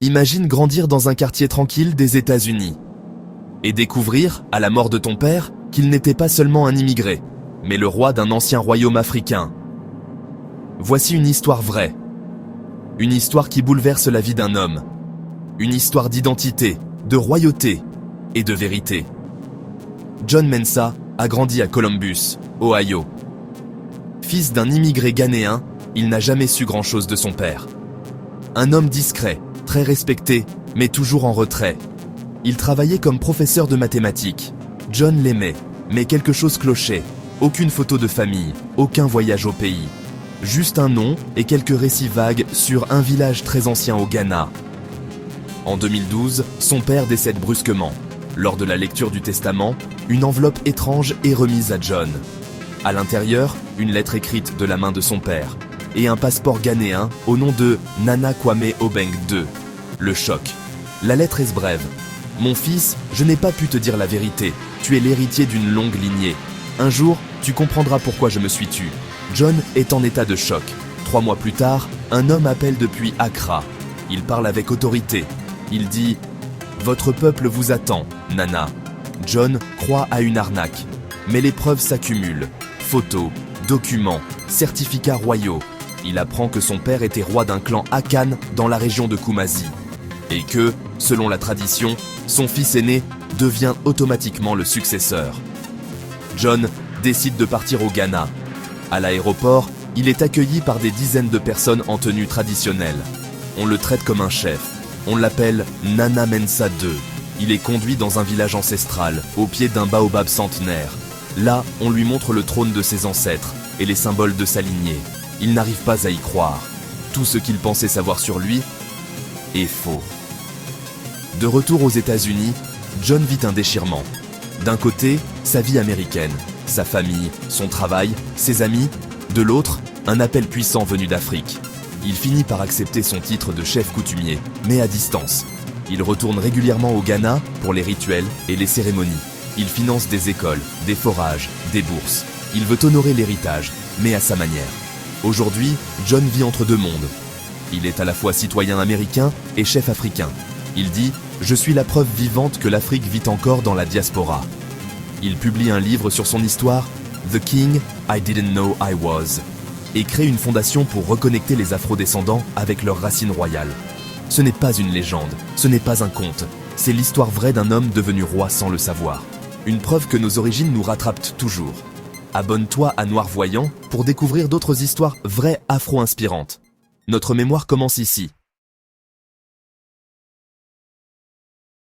Imagine grandir dans un quartier tranquille des États-Unis et découvrir, à la mort de ton père, qu'il n'était pas seulement un immigré, mais le roi d'un ancien royaume africain. Voici une histoire vraie. Une histoire qui bouleverse la vie d'un homme. Une histoire d'identité, de royauté et de vérité. John Mensah a grandi à Columbus, Ohio. Fils d'un immigré ghanéen, il n'a jamais su grand-chose de son père. Un homme discret, très respecté, mais toujours en retrait. Il travaillait comme professeur de mathématiques. John l'aimait, mais quelque chose clochait. Aucune photo de famille, aucun voyage au pays. Juste un nom et quelques récits vagues sur un village très ancien au Ghana. En 2012, son père décède brusquement. Lors de la lecture du testament, une enveloppe étrange est remise à John. À l'intérieur, une lettre écrite de la main de son père et un passeport ghanéen au nom de Nana Kwame Obeng II. Le choc. La lettre est brève. « Mon fils, je n'ai pas pu te dire la vérité. Tu es l'héritier d'une longue lignée. Un jour, tu comprendras pourquoi je me suis tu. » John est en état de choc. 3 mois plus tard, un homme appelle depuis Accra. Il parle avec autorité. Il dit « Votre peuple vous attend, Nana. » John croit à une arnaque. Mais les preuves s'accumulent. Photos, documents, certificats royaux. Il apprend que son père était roi d'un clan Akan dans la région de Kumasi. Et que, selon la tradition, son fils aîné devient automatiquement le successeur. John décide de partir au Ghana. À l'aéroport, il est accueilli par des dizaines de personnes en tenue traditionnelle. On le traite comme un chef. On l'appelle Nana Mensah II. Il est conduit dans un village ancestral, au pied d'un baobab centenaire. Là, on lui montre le trône de ses ancêtres et les symboles de sa lignée. Il n'arrive pas à y croire. Tout ce qu'il pensait savoir sur lui est faux. De retour aux États-Unis, John vit un déchirement. D'un côté, sa vie américaine, sa famille, son travail, ses amis. De l'autre, un appel puissant venu d'Afrique. Il finit par accepter son titre de chef coutumier, mais à distance. Il retourne régulièrement au Ghana pour les rituels et les cérémonies. Il finance des écoles, des forages, des bourses. Il veut honorer l'héritage, mais à sa manière. Aujourd'hui, John vit entre deux mondes. Il est à la fois citoyen américain et chef africain. Il dit « Je suis la preuve vivante que l'Afrique vit encore dans la diaspora ». Il publie un livre sur son histoire, « The King I Didn't Know I Was », et crée une fondation pour reconnecter les afro-descendants avec leurs racines royales. Ce n'est pas une légende, ce n'est pas un conte, c'est l'histoire vraie d'un homme devenu roi sans le savoir. Une preuve que nos origines nous rattrapent toujours. Abonne-toi à Noir Voyant pour découvrir d'autres histoires vraies afro-inspirantes. Notre mémoire commence ici.